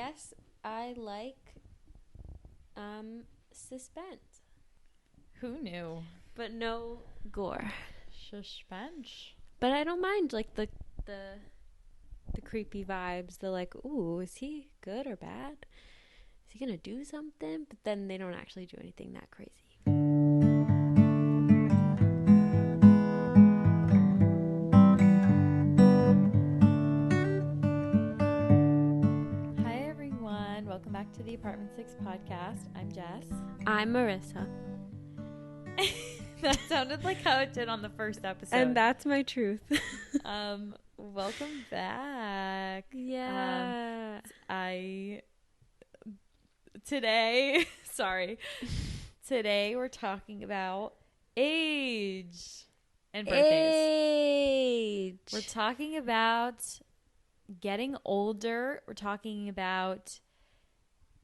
Yes, I like suspense, Who knew? but no gore. Suspense. But I don't mind like the creepy vibes. The like, ooh, is he good or bad? Is he gonna do something? But then they don't actually do anything that crazy. Hi everyone, welcome back to the Apartment 6 podcast. I'm Jess. I'm Marissa, That sounded like how it did on the first episode. and that's my truth. Welcome back. Yeah. Today we're talking about age and birthdays. Age. We're talking about getting older. We're talking about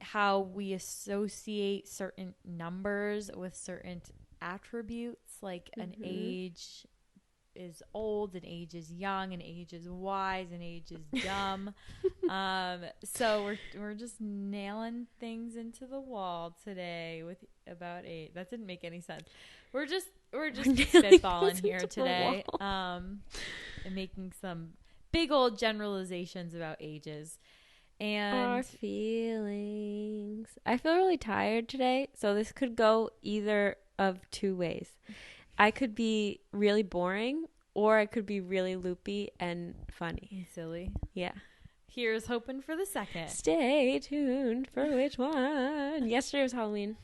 how we associate certain numbers with certain attributes, like an age is old, an age is young, an age is wise, an age is dumb. So we're just nailing things into the wall today with about age. That didn't make any sense. We're just spitballing here today, and making some big old generalizations about ages. And Our feelings. I feel really tired today, so this could go either of two ways. I could be really boring, or I could be really loopy and funny. and silly. Yeah. Here's hoping for the second. Stay tuned for which one. Yesterday was Halloween.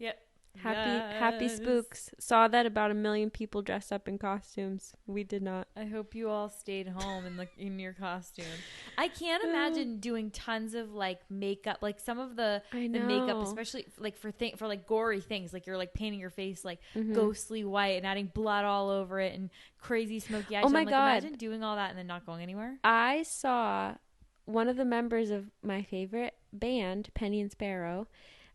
Yep. Happy Yes. spooks. Saw that about 1 million people dressed up in costumes. We did not. I hope you all stayed home in your costume. I can't imagine doing tons of like makeup, like some of the makeup, especially like for like gory things, like you're like painting your face like ghostly white and adding blood all over it and crazy smoky eyes. Oh my I'm like, God. imagine doing all that and then not going anywhere. I saw one of the members of my favorite band, Penny and Sparrow,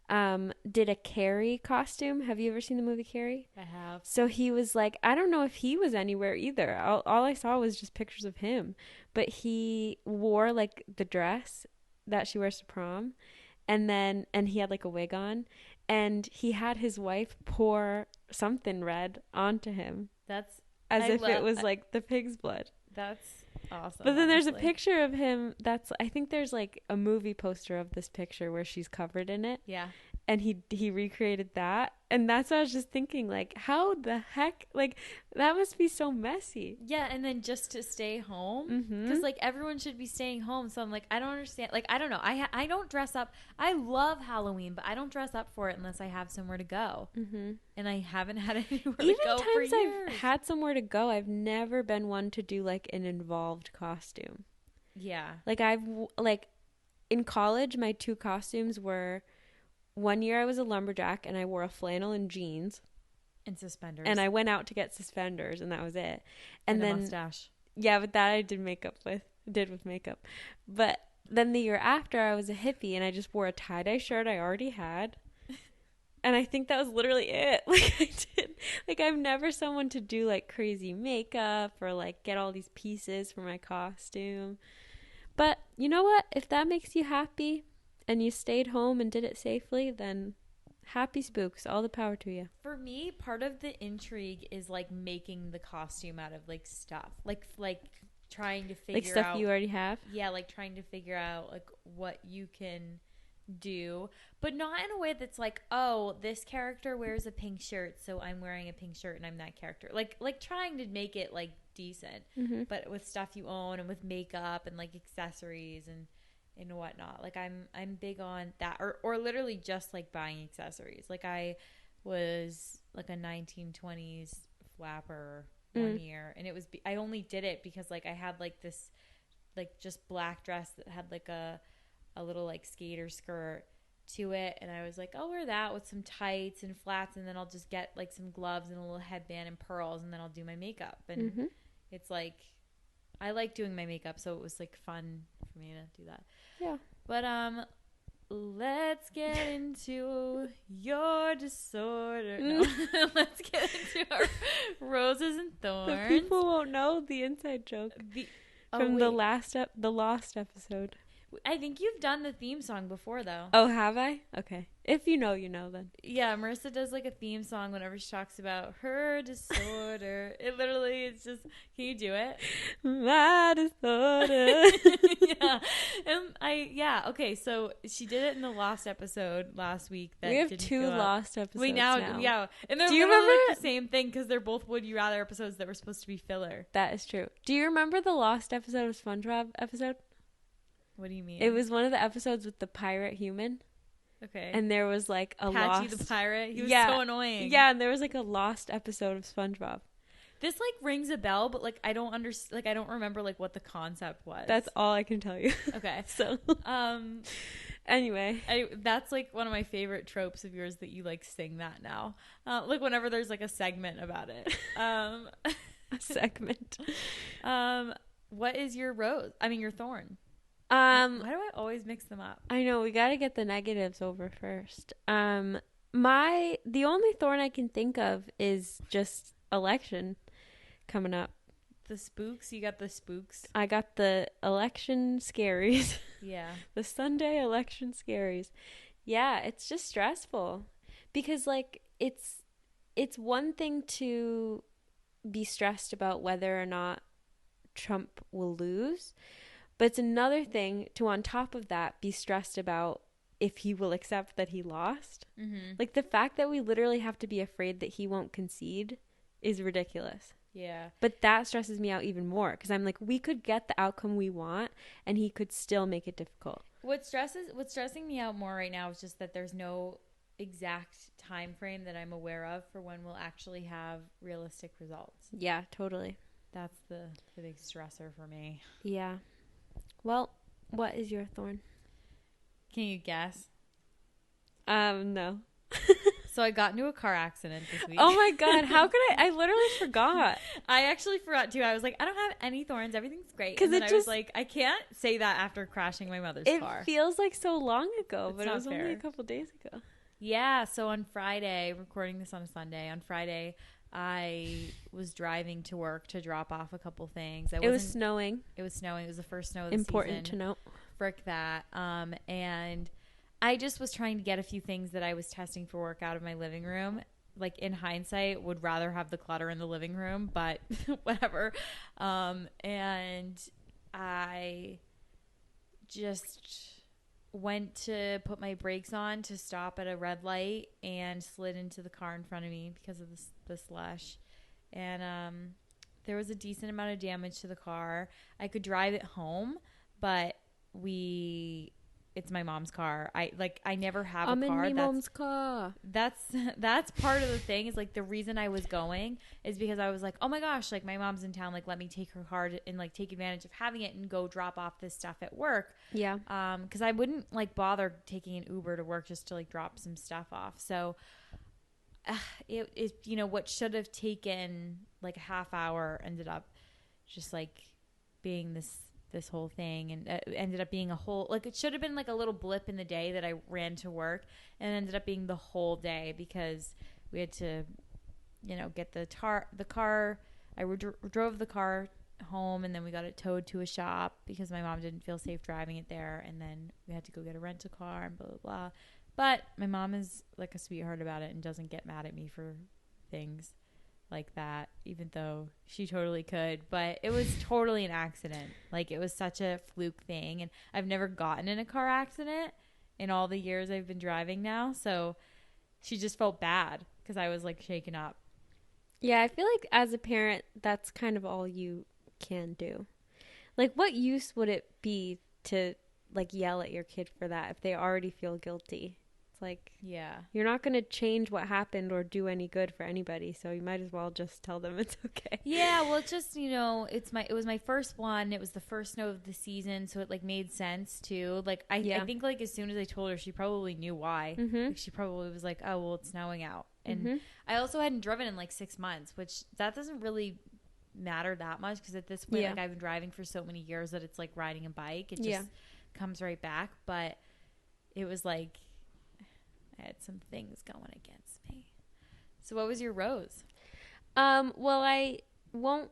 did a Carrie costume. Have you ever seen the movie Carrie? I have. So he was like, I don't know if he was anywhere either. All I saw was just pictures of him. But he wore like the dress that she wears to prom. And he had like a wig on. And he had his wife pour something red onto him. That's It was like the pig's blood. That's awesome. But then there's a honestly. picture of him I think there's like a movie poster of this picture where she's covered in it. Yeah. And he recreated that. And that's what I was just thinking, like, how the heck, like, that must be so messy. Yeah, and then just to stay home, because like everyone should be staying home. So I'm like, I don't understand. Like, I don't know. I don't dress up. I love Halloween, but I don't dress up for it unless I have somewhere to go. And I haven't had anywhere Even to go for times years. I've had somewhere to go, I've never been one to do like an involved costume. Yeah. Like in college, my two costumes were, one year I was a lumberjack and I wore a flannel and jeans. And suspenders. And I went out to get suspenders and that was it. And then a mustache. Yeah, but that I did with makeup. But then the year after I was a hippie and I just wore a tie-dye shirt I already had. And I think that was literally it. I'm never someone to do like crazy makeup or like get all these pieces for my costume. But you know what? If that makes you happy and you stayed home and did it safely, then happy spooks. All the power to you. For me, part of the intrigue is like making the costume out of like stuff. Like trying to figure out. Like stuff you already have? Yeah, like trying to figure out like what you can do, but not in a way that's like, oh, this character wears a pink shirt, so I'm wearing a pink shirt and I'm that character. Like trying to make it like decent, but with stuff you own and with makeup and like accessories and whatnot. Like I'm big on that, or literally just like buying accessories. Like I was like a 1920s flapper one year, and it was I only did it because like I had like this like just black dress that had like a little like skater skirt to it, and I was like, I'll wear that with some tights and flats, and then I'll just get like some gloves and a little headband and pearls, and then I'll do my makeup. And it's like, I like doing my makeup, so it was like fun for me to do that. Yeah. But let's get into your disorder. No. Let's get into our roses and thorns. The people won't know the inside joke from the lost episode. I think you've done the theme song before, though. Oh, have I? Okay. If you know, you know then. Yeah, Marissa does like a theme song whenever she talks about her disorder. It literally is just, can you do it? My disorder. Yeah. Okay, so she did it in the Lost episode last week. That We have didn't 2 go up. Lost episodes We now. yeah, and they're Do you literally remember like the same thing because they're both Would You Rather episodes that were supposed to be filler. That is true. Do you remember the Lost episode of SpongeBob episode? What do you mean? It was one of the episodes with the pirate human. Okay. And there was like a Patchy lost... the pirate. He was Yeah. so annoying. Yeah, and there was like a lost episode of SpongeBob. This like rings a bell, but like I don't understand. Like I don't remember like what the concept was. That's all I can tell you. Okay. So, anyway, that's like one of my favorite tropes of yours that you like sing that now. Like whenever there's like a segment about it. a segment. What is your rose? I mean your thorn. Why do I always mix them up? I know we got to get the negatives over first. The only thorn I can think of is just election coming up. The spooks? You got the spooks? I got the election scaries. Yeah. The Sunday election scaries. Yeah, it's just stressful because like it's one thing to be stressed about whether or not Trump will lose, but it's another thing to on top of that be stressed about if he will accept that he lost. Mm-hmm. Like the fact that we literally have to be afraid that he won't concede is ridiculous. Yeah. But that stresses me out even more because I'm like, we could get the outcome we want and he could still make it difficult. What's stressing me out more right now is just that there's no exact time frame that I'm aware of for when we'll actually have realistic results. Yeah, totally. That's the big stressor for me. Yeah. Well, what is your thorn? Can you guess? No. So I got into a car accident this week. Oh my God. How could I literally forgot. I actually forgot too. I was like, I don't have any thorns. Everything's great. 'Cause And then it I was just- like, I can't say that after crashing my mother's It car. feels like so long ago, It's but it not was only fair. a couple days ago. Yeah. So on Friday, recording this on a Sunday, on Friday, I was driving to work to drop off a couple things. It was snowing. It was snowing. It was the first snow of the Important to season. note. Frick that. And I just was trying to get a few things that I was testing for work out of my living room. Like in hindsight, would rather have the clutter in the living room, but whatever. And I just went to put my brakes on to stop at a red light and slid into the car in front of me because of the slush. And there was a decent amount of damage to the car. I could drive it home, but it's my mom's car. I never have a car. in my mom's car. That's part of the thing is like the reason I was going is because I was like, oh my gosh, like my mom's in town, like let me take her car and like take advantage of having it and go drop off this stuff at work. Yeah. Because I wouldn't like bother taking an Uber to work just to like drop some stuff off. So it what should have taken like a half hour ended up just like being this whole thing, and it ended up being a whole, like it should have been like a little blip in the day that I ran to work, and it ended up being the whole day because we had to get the car. I drove the car home, and then we got it towed to a shop because my mom didn't feel safe driving it there, and then we had to go get a rental car and blah blah blah. But my mom is like a sweetheart about it and doesn't get mad at me for things like that, even though she totally could. But it was totally an accident. Like it was such a fluke thing, and I've never gotten in a car accident in all the years I've been driving now. So she just felt bad because I was like shaken up. Yeah, I feel like as a parent, that's kind of all you can do. Like, what use would it be to like yell at your kid for that if they already feel guilty? It's like, yeah, you're not going to change what happened or do any good for anybody, so you might as well just tell them it's okay. Yeah, well, it's just, it was my first one. It was the first snow of the season, so it like made sense too. Like I think like as soon as I told her, she probably knew why. Mm-hmm. Like, she probably was like, oh well, it's snowing out. And Mm-hmm. I also hadn't driven in like 6 months, which that doesn't really matter that much because at this point, like I've been driving for so many years that it's like riding a bike. It just comes right back. But it was like I had some things going against me. So what was your rose? Well, I won't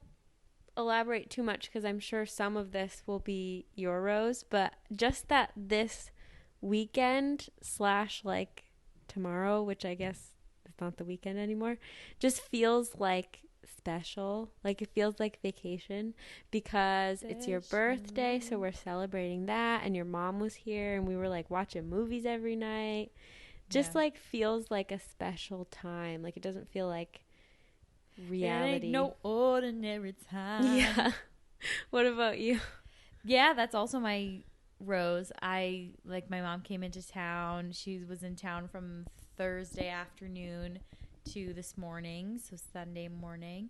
elaborate too much because I'm sure some of this will be your rose, but just that this weekend slash like tomorrow, which I guess is not the weekend anymore, just feels like special. Like it feels like vacation because it's your birthday, so we're celebrating that, and your mom was here and we were like watching movies every night. Just like feels like a special time. Like it doesn't feel like reality. It ain't no ordinary time. Yeah. What about you? Yeah, that's also my rose. I like my mom came into town. She was in town from Thursday afternoon to this morning, so Sunday morning.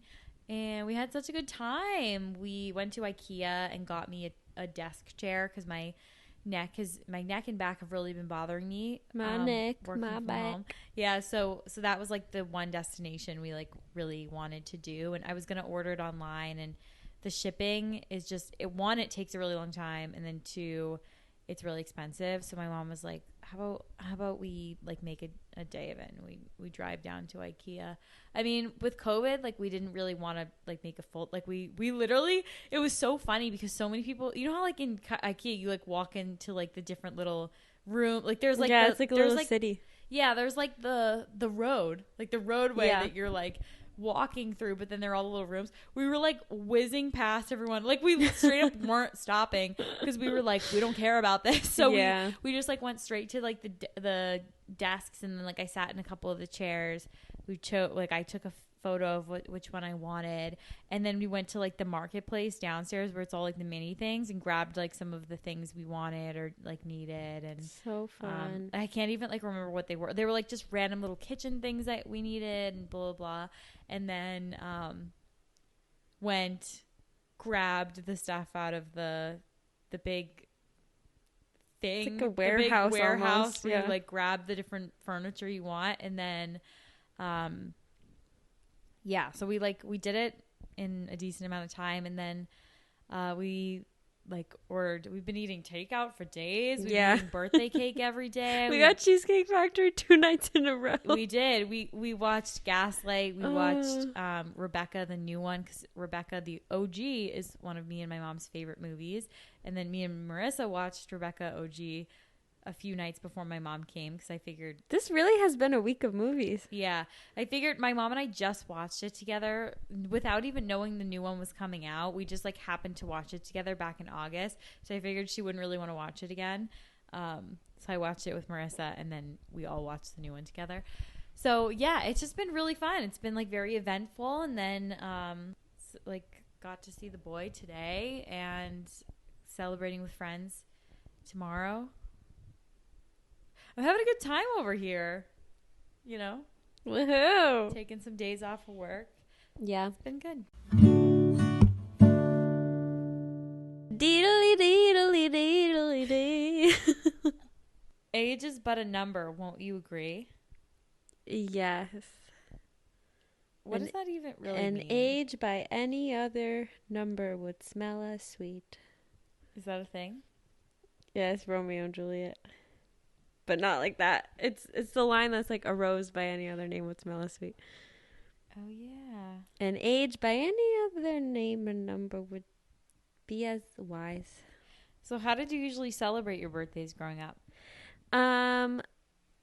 And we had such a good time. We went to IKEA and got me a desk chair because my neck and back have really been bothering me. My neck, my back. Yeah, so that was like the one destination we like really wanted to do, and I was gonna order it online, and the shipping is just it takes a really long time, and then two, it's really expensive. So my mom was like, how about we like make a day of it, and we drive down to IKEA. I mean, with COVID, like we didn't really want to like make a full, like we literally, it was so funny because so many people, you know how like in IKEA you like walk into like the different little room, like there's like it's like a little city. Yeah, there's like the road, like the roadway that you're like walking through, but then there are all the little rooms. We were like whizzing past everyone, like we straight up weren't stopping because we were like, we don't care about this. So we just like went straight to like the desks, and then like I sat in a couple of the chairs. We chose, like I took a photo of which one I wanted, and then we went to like the marketplace downstairs where it's all like the mini things, and grabbed like some of the things we wanted or like needed. And so fun. I can't even like remember what they were. They were like just random little kitchen things that we needed and blah blah blah. And then grabbed the stuff out of the big thing. It's like a warehouse, the big warehouse almost. where you like grab the different furniture you want, and then so we did it in a decent amount of time, and then we've been eating takeout for days. We've been eating birthday cake every day. We got Cheesecake Factory 2 nights in a row. We did. We watched Gaslight. We watched Rebecca, the new one, because Rebecca, the OG, is one of me and my mom's favorite movies. And then me and Marissa watched Rebecca OG a few nights before my mom came, because I figured this really has been a week of movies. Yeah, I figured my mom and I just watched it together without even knowing the new one was coming out. We just like happened to watch it together back in August, so I figured she wouldn't really want to watch it again. So I watched it with Marissa, and then we all watched the new one together. So yeah, it's just been really fun. It's been like very eventful, and then like got to see the boy today and celebrating with friends tomorrow. I'm having a good time over here, you know? Woohoo! Taking some days off of work. Yeah. It's been good. Deedly deedly deedly dee. Age is but a number, won't you agree? Yes. What does that even really mean? An age by any other number would smell as sweet. Is that a thing? Yeah, it's Romeo and Juliet. But not like that. It's the line that's like, a rose by any other name would smell as sweet. Oh, yeah. An age by any other name or number would be as wise. So how did you usually celebrate your birthdays growing up?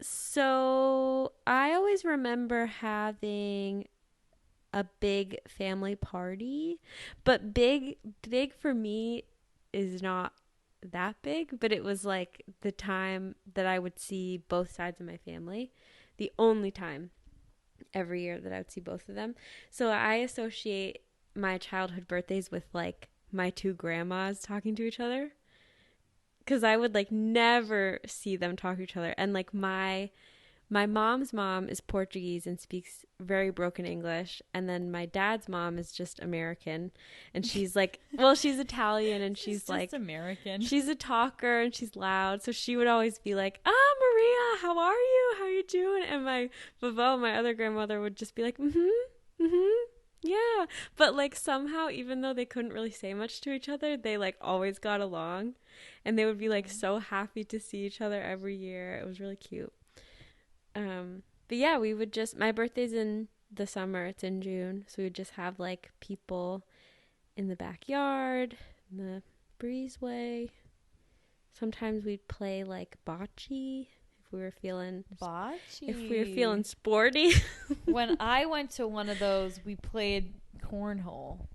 So I always remember having a big family party, but big for me is not that big, but it was like the time that I would see both sides of my family, the only time every year that I would see both of them. So I associate my childhood birthdays with like my two grandmas talking to each other, because I would like never see them talk to each other. And like my mom's mom is Portuguese and speaks very broken English. And then my dad's mom is just American. And she's like, well, she's Italian, and she's like American. She's a talker and she's loud. So she would always be like, Maria, how are you? How are you doing? And my other grandmother, would just be like, yeah. But like somehow, even though they couldn't really say much to each other, they like always got along. And they would be like so happy to see each other every year. It was really cute. But yeah, we would my birthday's in the summer. It's in June. So we would just have like people in the backyard, in the breezeway. Sometimes we'd play like bocce if we were feeling sporty. When I went to one of those, we played cornhole.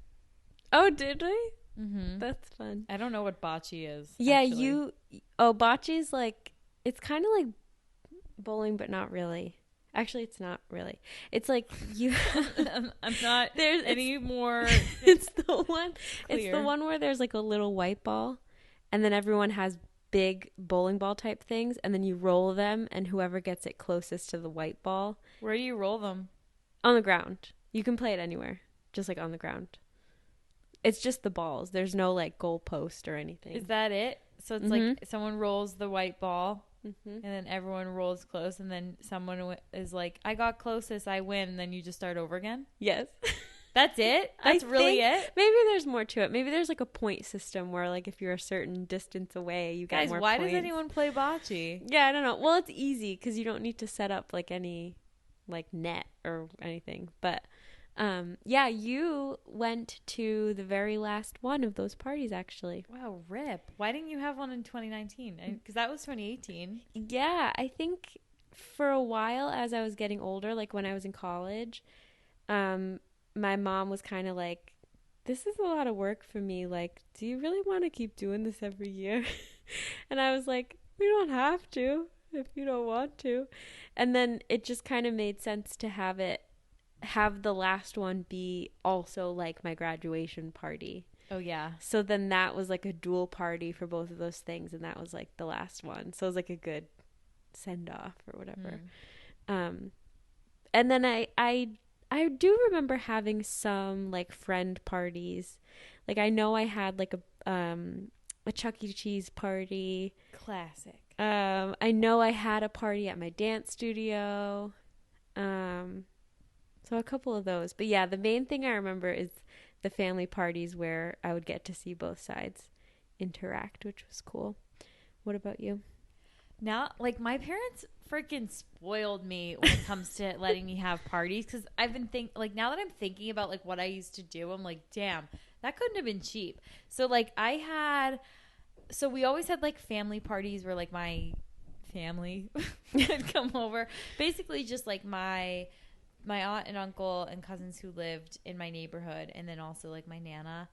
Oh, did we? Mm-hmm. That's fun. I don't know what bocce is. Yeah, actually. bocce's like, it's kind of like bowling, but not really. Actually, it's not really. It's like you. I'm not any more. It's the one. Clear. It's the one where there's like a little white ball, and then everyone has big bowling ball type things, and then you roll them, and whoever gets it closest to the white ball. Where do you roll them? On the ground. You can play it anywhere, just like on the ground. It's just the balls. There's no like goal post or anything. Is that it? So it's like someone rolls the white ball. And then everyone rolls close, and then someone is like, I got closest, I win, and then you just start over again? Yes. That's it? That's really it? Maybe there's more to it. Maybe there's like a point system where like if you're a certain distance away, you get more points. Guys, why does anyone play bocce? Yeah, I don't know. Well, it's easy because you don't need to set up like any like net or anything. But yeah, you went to the very last one of those parties, actually. Wow, rip. Why didn't you have one in 2019? Because that was 2018. Yeah, I think for a while as I was getting older, like when I was in college, my mom was kind of like, this is a lot of work for me. Like, do you really want to keep doing this every year? And I was like, we don't have to if you don't want to. And then it just kind of made sense to have the last one be also like my graduation party. Oh yeah. So then that was like a dual party for both of those things, and that was like the last one. So it was like a good send off or whatever. And then I do remember having some like friend parties. Like I know I had like a Chuck E. Cheese party. Classic. I know I had a party at my dance studio. So a couple of those. But yeah, the main thing I remember is the family parties where I would get to see both sides interact, which was cool. What about you? Now, like, my parents freaking spoiled me when it comes to letting me have parties, because I've been now that I'm thinking about like what I used to do, I'm like, damn, that couldn't have been cheap. So like we always had like family parties where like my family would come over, basically just like my aunt and uncle and cousins who lived in my neighborhood, and then also like my nana,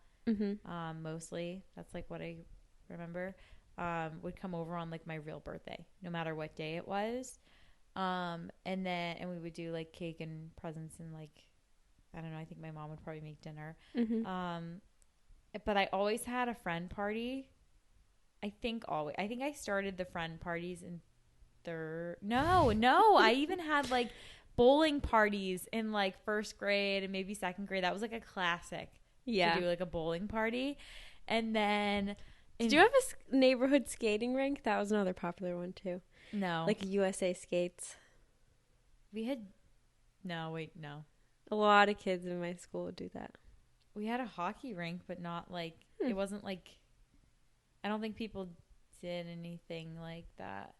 mostly. That's like what I remember. Would come over on like my real birthday, no matter what day it was. And we would do like cake and presents, and like, I don't know, I think my mom would probably make dinner. But I always had a friend party. I think I started the friend parties in I even had like bowling parties in like first grade and maybe second grade. That was like a classic. Yeah. To do like a bowling party. And then did you have a neighborhood skating rink? That was another popular one too. No. Like USA Skates. No. A lot of kids in my school would do that. We had a hockey rink, but not like, it wasn't like, I don't think people did anything like that.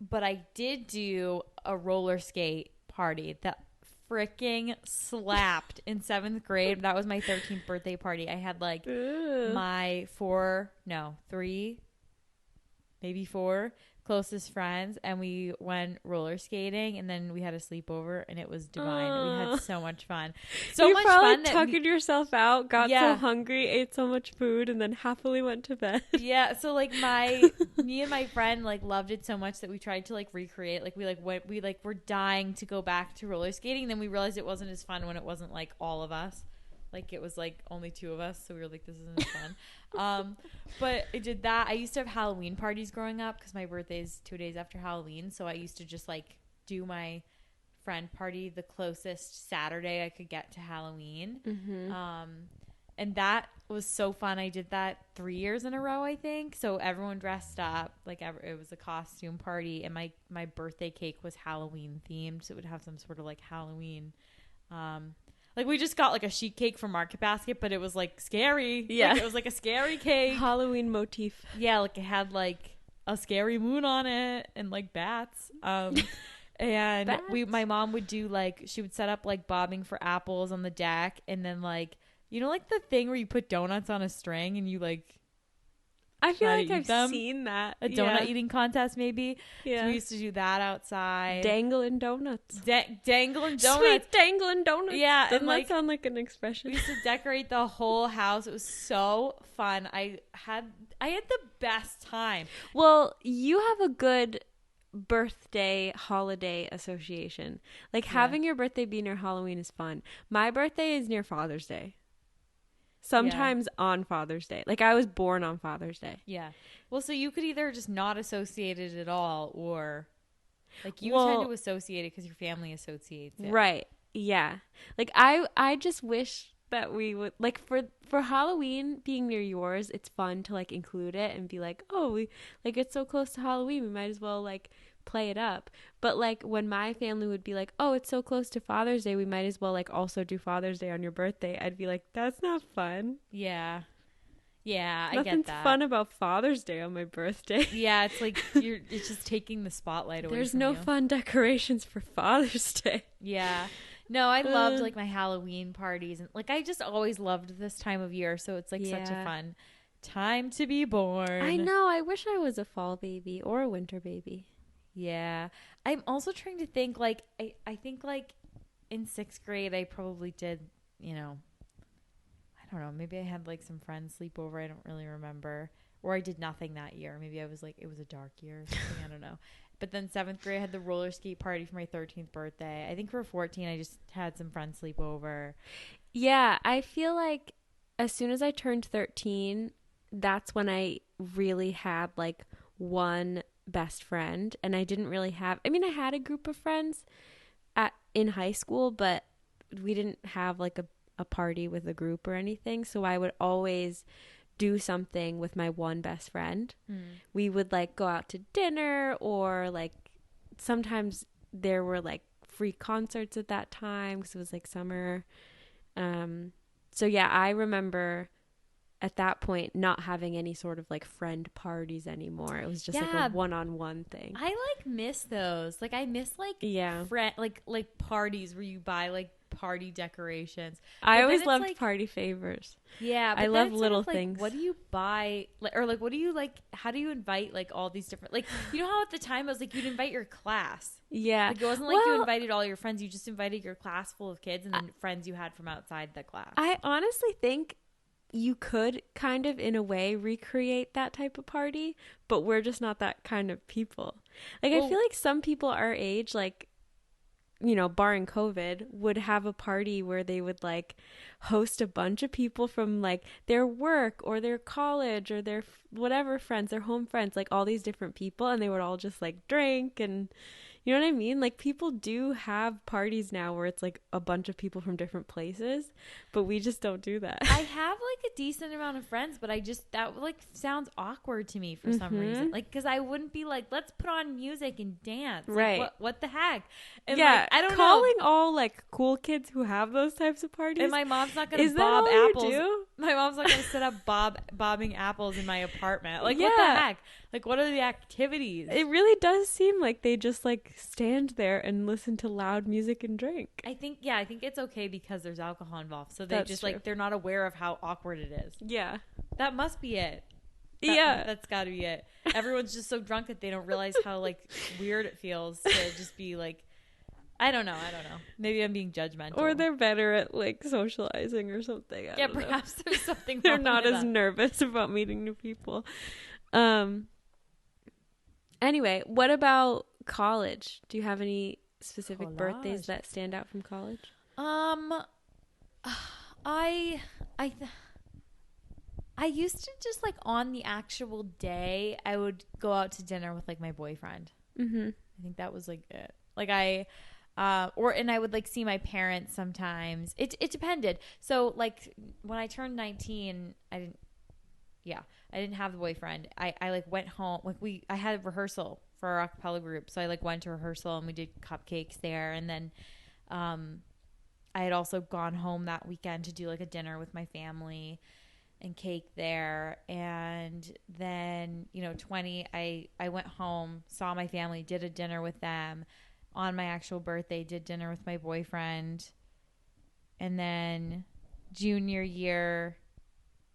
But I did do a roller skate party that freaking slapped in 7th grade. That was my 13th birthday party. I had like my 3, maybe 4 closest friends, and we went roller skating, and then we had a sleepover, and it was divine. We had so much fun. You much fun that tuckered yourself out, got so hungry, ate so much food, and then happily went to bed. Yeah, so like me and my friend like loved it so much that we tried to like recreate. Like we were dying to go back to roller skating. Then we realized it wasn't as fun when it wasn't like all of us. Like it was like only 2 of us, so we were like, this isn't fun. But I did that. I used to have Halloween parties growing up because my birthday is 2 days after Halloween, so I used to just like do my friend party the closest Saturday I could get to Halloween. And that was so fun. I did that 3 years in a row, I think. So everyone dressed up, like it was a costume party, and my birthday cake was Halloween themed, so it would have some sort of like Halloween. Like we just got like a sheet cake from Market Basket, but it was like scary. Yeah, like, it was like a scary cake, Halloween motif. Yeah, like it had like a scary moon on it and like bats. And Bats? my mom would do like, she would set up like bobbing for apples on the deck, and then like, you know, like the thing where you put donuts on a string and you like I feel try like to eat I've them. seen that. A donut eating contest, maybe. Yeah. So we used to do that outside. Dangling donuts. Dangling donuts. Sweet dangling donuts. Yeah, Doesn't and, that like, sound like an We expression? used to decorate the whole house. It was so fun. I had the best time. Well, you have a good birthday holiday association. Like Yeah. having your birthday be near Halloween is fun. My birthday is near Father's Day. Sometimes on Father's Day. Like I was born on Father's Day. Yeah. Well, so you could either just not associate it at all, or like you Well, tend to associate it because your family associates it. Right. Yeah. Like I just wish that we would like for Halloween being near yours, it's fun to like include it and be like, "Oh, we like it's so close to Halloween, we might as well like play it up." But like when my family would be like, "Oh, it's so close to Father's Day, we might as well like also do Father's Day on your birthday." I'd be like, "That's not fun." Yeah. Yeah, I Nothing's get that. fun about Father's Day on my birthday. Yeah, it's like it's just taking the spotlight away. There's from no you. fun decorations for Father's Day. Yeah. No, I loved like my Halloween parties, and like I just always loved this time of year, so it's like such a Yeah. fun time to be born. I know. I wish I was a fall baby or a winter baby. Yeah. I'm also trying to think like I think like in 6th grade I probably did, you know, I don't know, maybe I had like some friends sleep over, I don't really remember. Or I did nothing that year. Maybe I was like, it was a dark year or something, I don't know. But then 7th grade I had the roller skate party for my 13th birthday. I think for 14 I just had some friends sleep over. Yeah, I feel like as soon as I turned 13, that's when I really had like one best friend, and I didn't really have, I mean, I had a group of friends in high school, but we didn't have like a party with a group or anything, so I would always do something with my one best friend. We would like go out to dinner, or like sometimes there were like free concerts at that time because it was like summer. So yeah, I remember at that point not having any sort of like friend parties anymore. It was just like Yeah. a one-on-one thing. I like miss those. Like I miss like Yeah. like parties where you buy like party decorations. I then always it's, loved like- party favors. Yeah, but I then love it's sort little of, like, things. What do you buy, or like what do you like? How do you invite like all these different, like, you know how at the time it was like you'd invite your class. Yeah. Like it wasn't like you Well, invited all your friends. You just invited your class full of kids and then friends you had from outside the class. I honestly think you could kind of in a way recreate that type of party, but we're just not that kind of people. Like I Well- feel like some people our age, like, you know, barring COVID, would have a party where they would like host a bunch of people from like their work or their college or their whatever friends, their home friends, like all these different people, and they would all just like drink, and you know what I mean? Like people do have parties now where it's like a bunch of people from different places, but we just don't do that. I have like a decent amount of friends, but I just, that like sounds awkward to me for some reason. Like, cause I wouldn't be like, let's put on music and dance. Like, Right. what the heck? And yeah, like, I don't calling know. all like cool kids who have those types of parties. And my mom's not going is to that bob all apples. you do? My mom's not going to set up bobbing apples in my apartment. Like, what the Yeah. heck? Like, what are the activities? It really does seem like they just like stand there and listen to loud music and drink. I think it's okay because there's alcohol involved. So they That's just true. like, they're not aware of how awkward it is. Yeah. That must be it. Yeah. That's got to be it. Everyone's just so drunk that they don't realize how like weird it feels to just be like, I don't know. Maybe I'm being judgmental. Or they're better at like socializing or something. I yeah, don't know. perhaps there's something They're wrong not with as that. nervous about meeting new people. Anyway, what about college? Do you have any specific birthdays Collage. that stand out from college? I used to just like on the actual day I would go out to dinner with like my boyfriend. Mm-hmm. I think that was like it. Like and I would like see my parents sometimes. It depended. So like when I turned 19, I didn't have the boyfriend. I like went home. Like I had a rehearsal for our a cappella group. So I like went to rehearsal and we did cupcakes there. And then, I had also gone home that weekend to do like a dinner with my family and cake there. And then, 20, I went home, saw my family, did a dinner with them. on my actual birthday, did dinner with my boyfriend. And then junior year,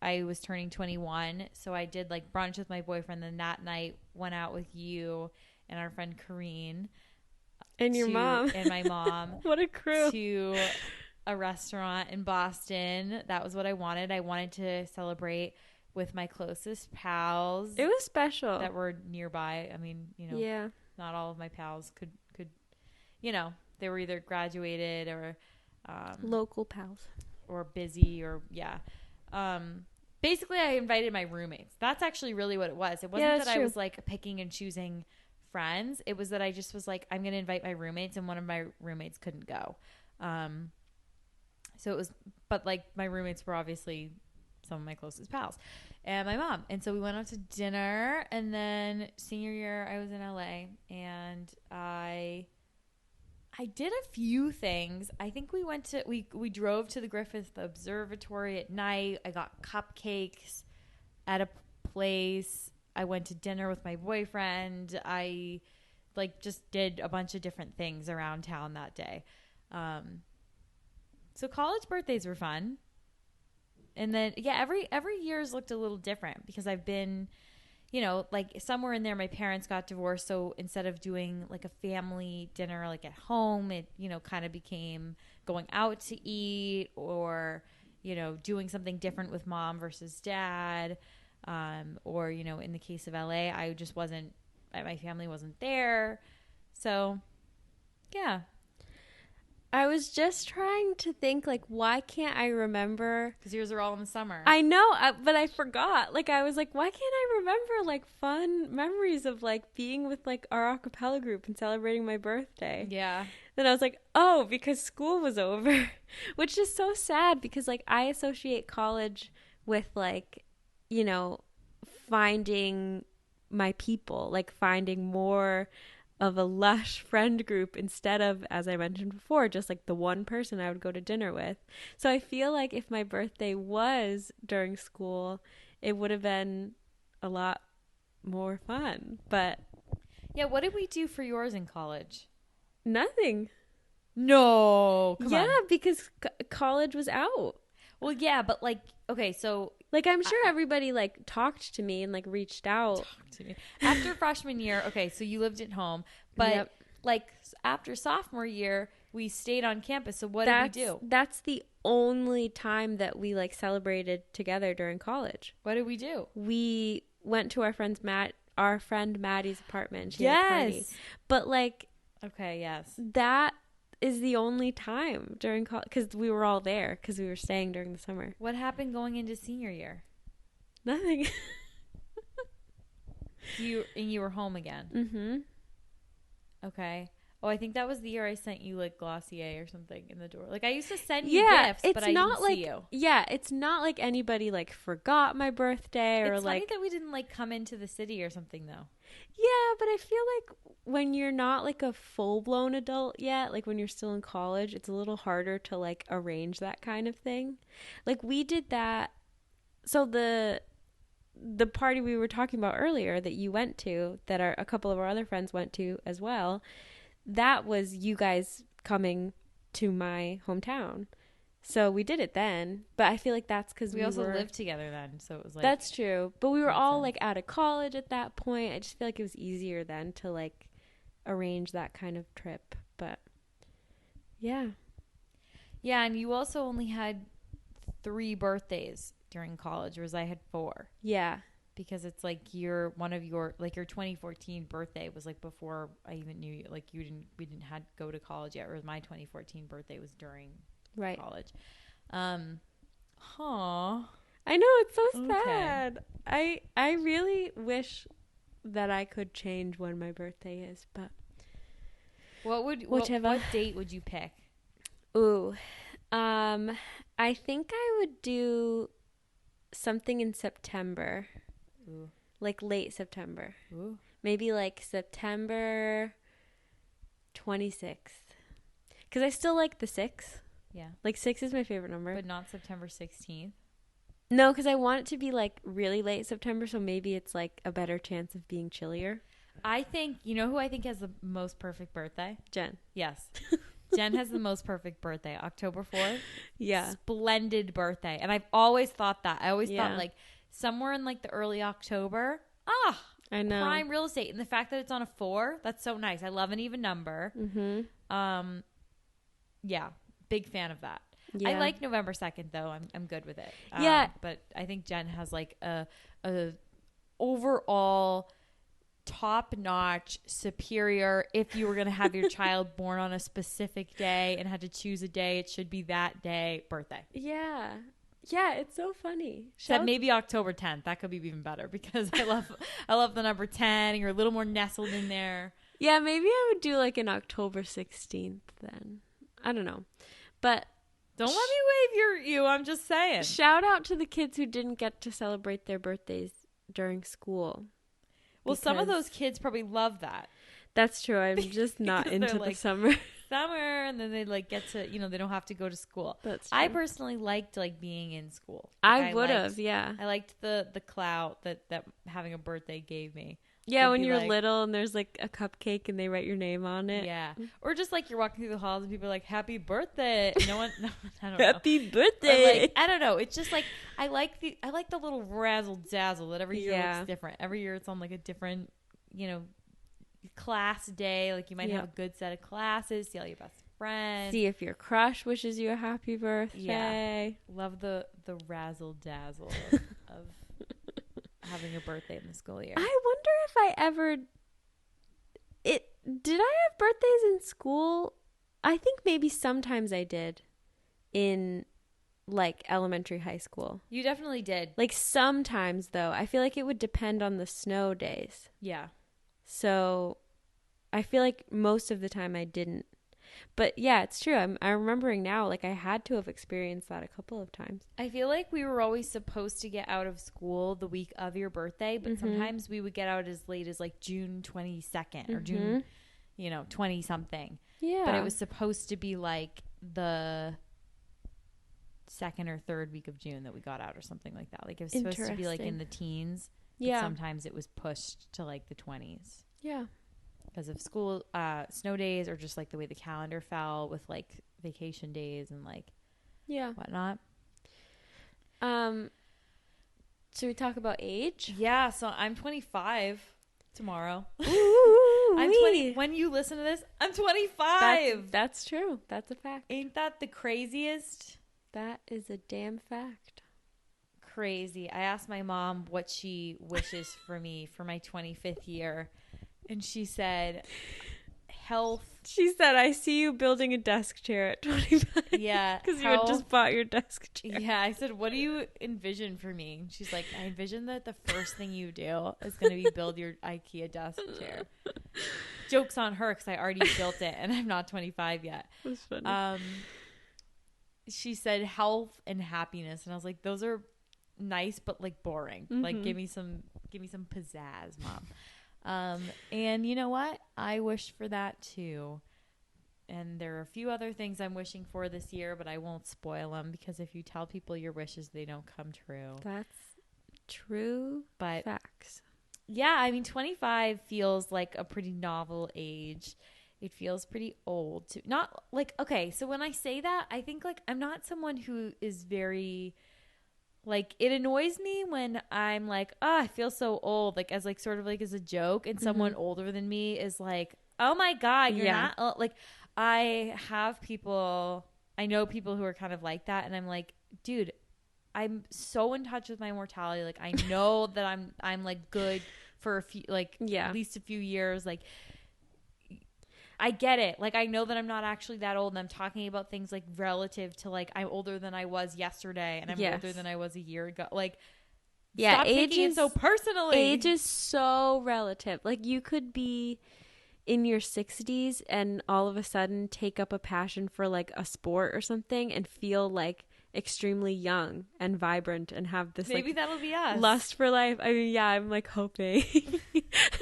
I was turning 21. So I did like brunch with my boyfriend. Then that night went out with you and our friend Kareen. And your mom. And my mom. What a crew. To a restaurant in Boston. That was what I wanted. I wanted to celebrate with my closest pals. It was special. That were nearby. I mean, you know, yeah. Not all of my pals could, you know, they were either graduated or local pals or busy or basically I invited my roommates. That's actually really what it was. It wasn't that true. I was like picking and choosing friends. It was that I just was like, I'm going to invite my roommates, and one of my roommates couldn't go. So it was, but like my roommates were obviously some of my closest pals and my mom. And so we went out to dinner, and then senior year I was in LA, and I did a few things. I think we drove to the Griffith Observatory at night. I got cupcakes at a place. I went to dinner with my boyfriend. I like just did a bunch of different things around town that day. So college birthdays were fun. And then, every year's looked a little different because I've been, you know, like somewhere in there, my parents got divorced. So instead of doing like a family dinner, like at home, it, you know, kind of became going out to eat or, you know, doing something different with mom versus dad. Or, you know, in the case of LA, my family wasn't there. So yeah. I was just trying to think, like, why can't I remember? Because yours are all in the summer. I know, but I forgot. Like, I was like, why can't I remember, like, fun memories of, like, being with, like, our a cappella group and celebrating my birthday? Yeah. Then I was like, oh, because school was over. Which is so sad because, like, I associate college with, like, you know, finding my people. Like, finding more of a lush friend group instead of, as I mentioned before, just like the one person I would go to dinner with. So I feel like if my birthday was during school, it would have been a lot more fun. But yeah, what did we do for yours in college? Nothing. No. Come on. Because college was out. Well, yeah, but like, okay, so like I'm sure everybody like talked to me and like reached out. Talked to me. After freshman year, okay, so you lived at home, but like after sophomore year, we stayed on campus. So what did we do? That's the only time that we like celebrated together during college. What did we do? We went to our friend Maddie's apartment. She had a party. But like, okay, yes, that is the only time during college because we were all there because we were staying during the summer. What happened going into senior year? Nothing. You were home again. Mm-hmm. Okay. Oh, I think that was the year I sent you like Glossier or something in the door. Like I used to send you gifts, but I didn't see you. Yeah, it's not like anybody like forgot my birthday or it's like funny that we didn't like come into the city or something though. Yeah, but I feel like when you're not like a full-blown adult yet, like when you're still in college, it's a little harder to like arrange that kind of thing. Like we did that. So the party we were talking about earlier that you went to, that a couple of our other friends went to as well, that was you guys coming to my hometown. So we did it then, but I feel like that's because we also lived together then, so it was like... That's true, but we were all like out of college at that point. I just feel like it was easier then to like arrange that kind of trip, but yeah. Yeah, and you also only had 3 birthdays during college, whereas I had 4. Yeah. Because it's like your 2014 birthday was like before I even knew you. Like we didn't go to college yet, whereas my 2014 birthday was during college. I know, it's so sad. I really wish that I could change when my birthday is, but what date would you pick? Ooh. I think I would do something in September. Ooh. Like late September. Ooh. Maybe like September 26th. Because I still like the 6th. Yeah. Like 6 is my favorite number. But not September 16th? No, because I want it to be like really late September, so maybe it's like a better chance of being chillier. I think, you know who I think has the most perfect birthday? Jen. Yes. Jen has the most perfect birthday, October 4th. Yeah. Splendid birthday. And I've always thought that. I always Yeah. thought like somewhere in like the early October. I know. Prime real estate. And the fact that it's on a 4, that's so nice. I love an even number. Mm-hmm. Yeah. Big fan of that. Yeah. I like November 2nd though. I'm good with it. Yeah. But I think Jen has like a overall top-notch, superior, if you were going to have your child born on a specific day and had to choose a day, it should be that day, birthday. Yeah. Yeah, it's so funny. Except maybe October 10th. That could be even better because I love the number 10 and you're a little more nestled in there. Yeah, maybe I would do like an October 16th then. I don't know. But don't let me wave you. I'm just saying. Shout out to the kids who didn't get to celebrate their birthdays during school. Well, some of those kids probably love that. That's true. I'm just not into the summer. Summer, and then they like get to, they don't have to go to school. That's true. I personally liked like being in school. I would have, yeah. I liked the clout that having a birthday gave me. Yeah, when you're little and there's like a cupcake and they write your name on it. Yeah. Or just like you're walking through the halls and people are like, happy birthday. No, I don't know. Happy birthday. Like, I don't know. It's just like, I like the little razzle dazzle that every year looks different. Every year it's on like a different, class day. Like you might have a good set of classes, see all your best friends. See if your crush wishes you a happy birthday. Yeah. Love the razzle dazzle of having a birthday in the school year. I wonder if I ever did I have birthdays in school? I think maybe sometimes I did in like elementary, high school. You definitely did. Like sometimes though. I feel like it would depend on the snow days. Yeah. So I feel like most of the time I didn't. But yeah, it's true. I'm remembering now, like I had to have experienced that a couple of times. I feel like we were always supposed to get out of school the week of your birthday, but sometimes we would get out as late as like June 22nd or June, 20 something. Yeah. But it was supposed to be like the second or third week of June that we got out or something like that. Like it was supposed to be like in the teens. Yeah. Sometimes it was pushed to like the 20s. Yeah. Because of school, snow days, or just like the way the calendar fell with like vacation days and like whatnot. Should we talk about age? Yeah, so I'm 25 tomorrow. Ooh, I'm 20. When you listen to this, I'm 25. That's true. That's a fact. Ain't that the craziest? That is a damn fact. Crazy. I asked my mom what she wishes for me for my 25th year. And she said, health. She said, I see you building a desk chair at 25. Yeah. Because you had just bought your desk chair. Yeah. I said, what do you envision for me? And she's like, I envision that the first thing you do is going to be build your IKEA desk chair. Joke's on her because I already built it and I'm not 25 yet. That's funny. She said health and happiness. And I was like, those are nice, but like boring. Mm-hmm. Like, give me some pizzazz, Mom. And you know what? I wish for that too. And there are a few other things I'm wishing for this year, but I won't spoil them because if you tell people your wishes, they don't come true. That's true. But facts. Yeah, I mean, 25 feels like a pretty novel age. It feels pretty old too. Not like, okay, so when I say that, I think like I'm not someone who is very... Like, it annoys me when I'm like, oh, I feel so old, like, as, like, sort of, like, as a joke, and someone older than me is like, oh, my God, you're not old. Like, I know people who are kind of like that, and I'm like, dude, I'm so in touch with my mortality. Like, I know that I'm, like, good for a few, like, at least a few years, like, I get it. Like, I know that I'm not actually that old, and I'm talking about things, like, relative to, like, I'm older than I was yesterday, and I'm older than I was a year ago. Like, stop taking it so personally. Age is so relative. Like, you could be in your 60s and all of a sudden take up a passion for, like, a sport or something and feel, like, extremely young and vibrant and have this maybe that'll be us, lust for life. I mean, yeah, I'm like hoping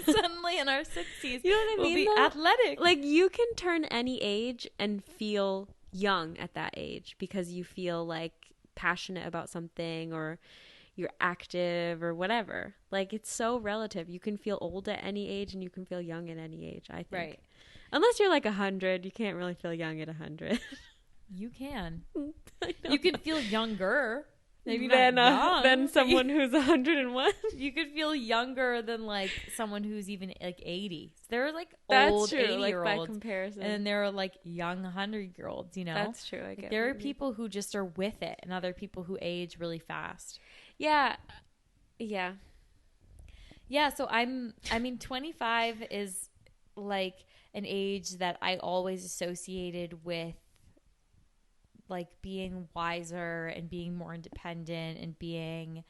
suddenly in our 60s, you know what I mean, we'll be athletic. Like, you can turn any age and feel young at that age because you feel like passionate about something, or you're active or whatever. Like, it's so relative. You can feel old at any age and you can feel young at any age, I think. Right. Unless you're like 100, you can't really feel young at 100. You can. I know. You can feel younger. Maybe than, not young. than someone who's 101. You could feel younger than like someone who's even like 80. There are like That's old true, 80-year-olds, like by comparison. and then there are like young 100-year-olds. You know, That's true. I Like, get there what are you mean. people who just are with it, and other people who age really fast. Yeah. Yeah. Yeah, so I mean 25 is like an age that I always associated with like being wiser and being more independent and being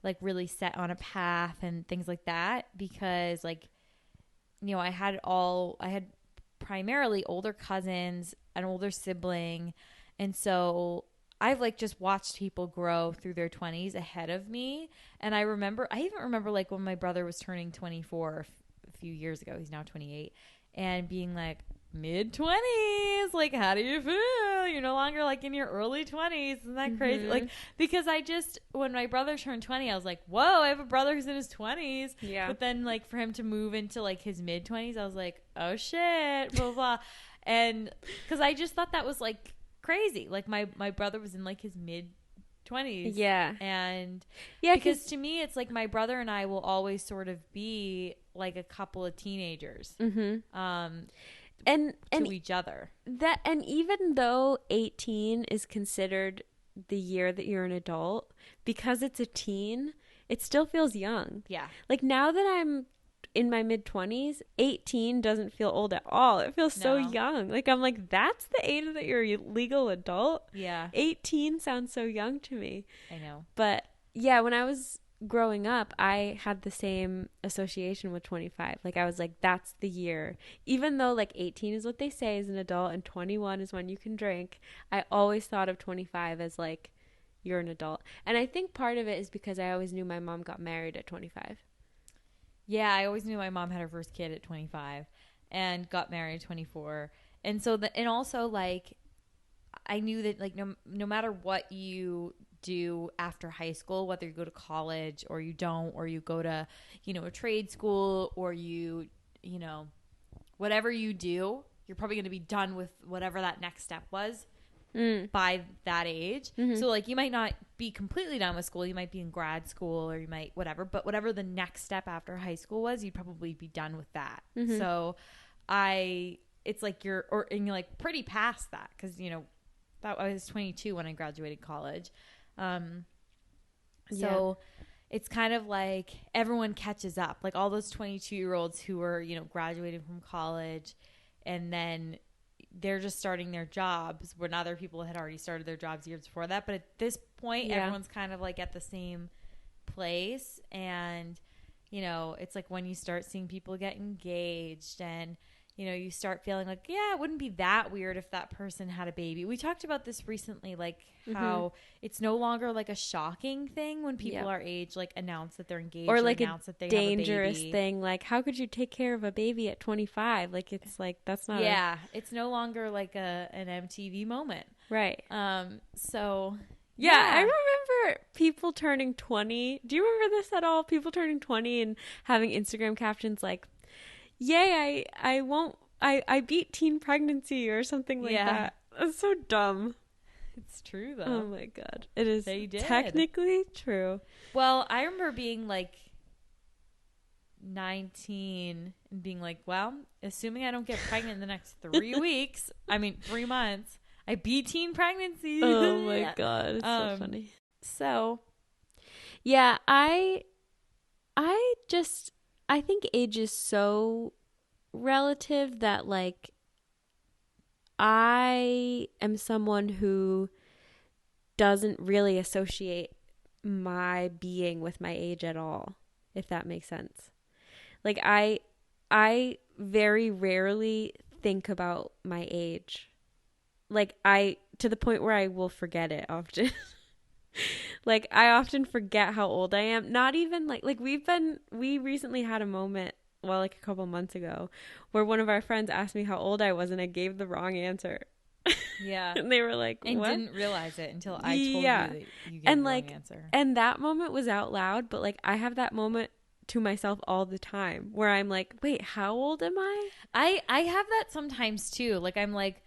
like really set on a path and things like that, because like, you know, I had primarily older cousins, an older sibling, and so I've like just watched people grow through their 20s ahead of me. And I even remember like when my brother was turning 24 a few years ago, he's now 28, and being like, mid-20s, like, how do you feel? You're no longer like in your early 20s. Isn't that crazy? Mhm. Like, because when my brother turned 20, I was like, whoa, I have a brother who's in his 20s. Yeah. But then like for him to move into like his mid-20s, I was like, oh shit, blah blah. And because I just thought that was like crazy. Like my brother was in like his mid-20s. Yeah. And Yeah, because to me it's like my brother and I will always sort of be like a couple of teenagers and to each other. and even though 18 is considered the year that you're an adult, because it's a teen, it still feels young. Yeah. Like, now that I'm in my mid-20s, 18 doesn't feel old at all. It feels so No. young. Like, I'm like, that's the age that you're a legal adult? Yeah. 18 sounds so young to me. I know. But yeah, when I was growing up, I had the same association with 25. Like, I was like, that's the year. Even though like 18 is what they say as an adult and 21 is when you can drink, I always thought of 25 as like, you're an adult. And I think part of it is because I always knew my mom got married at 25. Yeah, I always knew my mom had her first kid at 25 and got married at 24. And so and also like I knew that like no matter what you do after high school, whether you go to college or you don't, or you go to, you know, a trade school, or you know, whatever you do, you're probably going to be done with whatever that next step was by that age. So like you might not be completely done with school, you might be in grad school, or you might but whatever the next step after high school was, you'd probably be done with that. So it's like you're like pretty past that, because you know that I was 22 when I graduated college. So it's kind of like everyone catches up, like all those 22-year-olds who were, you know, graduating from college, and then they're just starting their jobs when other people had already started their jobs years before that. But at this point, everyone's kind of like at the same place. And, you know, it's like when you start seeing people get engaged, and, you know, you start feeling like, yeah, it wouldn't be that weird if that person had a baby. We talked about this recently, like how it's no longer like a shocking thing when people our age like announce that they're engaged, or like announce that they dangerous have a baby. thing. Like, how could you take care of a baby at 25? Like, it's like, that's not it's no longer like an MTV moment. right. So Yeah, I remember people turning 20. Do you remember this at all? People turning 20 and having Instagram captions like, yay, I beat teen pregnancy or something like that. It's so dumb. It's true though. Oh my God. It is They did. technically true. Well, I remember being like 19 and being like, well, assuming I don't get pregnant in the next 3 months, I beat teen pregnancy. Oh my God. It's so funny. So, yeah, I think age is so relative that like I am someone who doesn't really associate my being with my age at all, if that makes sense. Like I very rarely think about my age. Like to the point where I will forget it often. Like I often forget how old I am. Not even like we recently had a moment, well, like a couple months ago, where one of our friends asked me how old I was and I gave the wrong answer. Yeah. And they were like, And what? didn't realize it until I told you Yeah. that you gave And the wrong like, answer. and that moment was out loud, but like I have that moment to myself all the time where I'm like, wait, how old am I? I have that sometimes too. Like I'm like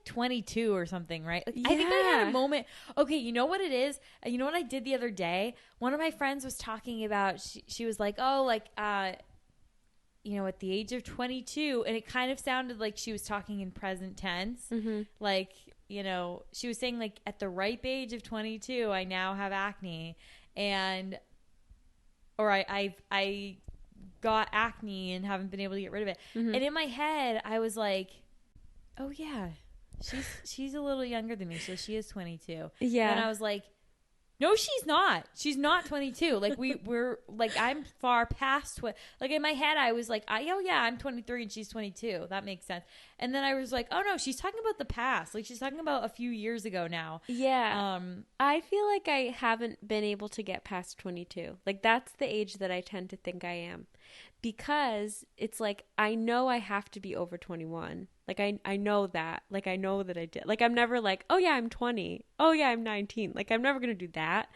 22 or something, right? Like I think I had Yeah. a moment. Okay, you know what it is? You know what I did the other day? One of my friends was talking about she was like, "Oh, like you know, at the age of 22," and it kind of sounded like she was talking in present tense. Mm-hmm. Like, you know, she was saying like at the ripe age of 22, I now have acne, and or I got acne and haven't been able to get rid of it. Mm-hmm. And in my head, I was like, "Oh yeah, she's a little younger than me, so she is 22." Yeah. And I was like, "No, she's not. She's not 22. Like we're like I'm far past what. Like in my head, I was like, oh yeah, I'm 23 and she's 22. That makes sense." And then I was like, "Oh no, she's talking about the past. Like she's talking about a few years ago now." Yeah. I feel like I haven't been able to get past 22. Like that's the age that I tend to think I am. Because it's like I know I have to be over 21. Like I know that. Like I know that I did. Like I'm never like, "Oh yeah, I'm 20. Oh yeah, I'm 19." Like I'm never going to do that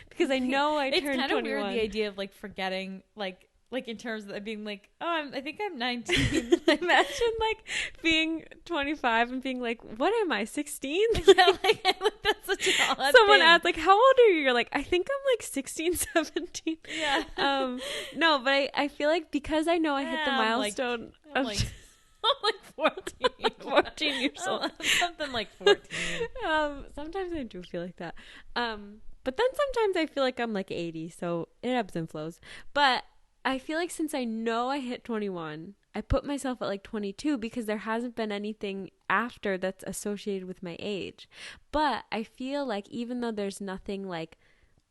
because I know I turned 21. It's kind of weird the idea of like forgetting like in terms of being like, "Oh, I think I'm 19." Imagine like being 25 and being like, "What am I, 16?" Yeah, like that's such an odd Someone thing. asks like, "How old are you?" You're like, "I think I'm like 16, 17." Yeah. No, but I feel like because I know I hit the milestone I'm of like 14. 14 years old. Something like 14. Sometimes I do feel like that. But then sometimes I feel like I'm like 80, so it ebbs and flows. But I feel like since I know I hit 21, I put myself at like 22 because there hasn't been anything after that's associated with my age. But I feel like even though there's nothing like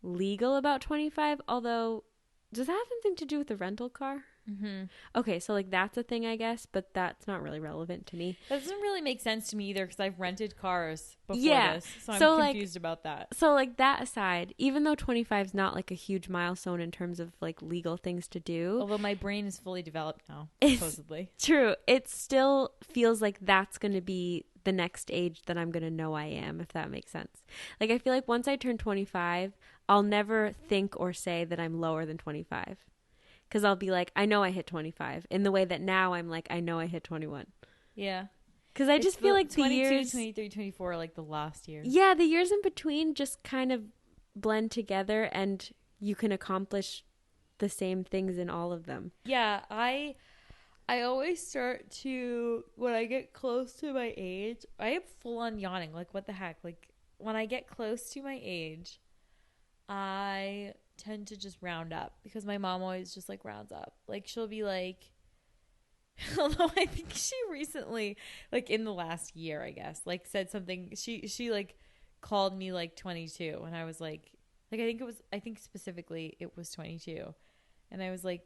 legal about 25, although does that have something to do with the rental car? Mm-hmm. Okay, so like that's a thing, I guess, but that's not really relevant to me. That doesn't really make sense to me either because I've rented cars before this, so I'm confused about that. So like that aside, even though 25 is not like a huge milestone in terms of like legal things to do, Although my brain is fully developed now, supposedly. True, it still feels like that's going to be the next age that I'm going to know I am, if that makes sense. Like I feel like once I turn 25, I'll never think or say that I'm lower than 25. Because I'll be like, I know I hit 25 in the way that now I'm like, I know I hit 21. Yeah. Because I just feel like the 22, years... 23, 24 are like the last years. Yeah, the years in between just kind of blend together and you can accomplish the same things in all of them. Yeah, I always start to, when I get close to my age, I am full on yawning. Like, what the heck? Like, when I get close to my age, I tend to just round up because my mom always just like rounds up. Like she'll be like, although I think she recently, like in the last year, I guess, like said something. She like called me like 22, and I was like I think specifically it was 22, and I was like,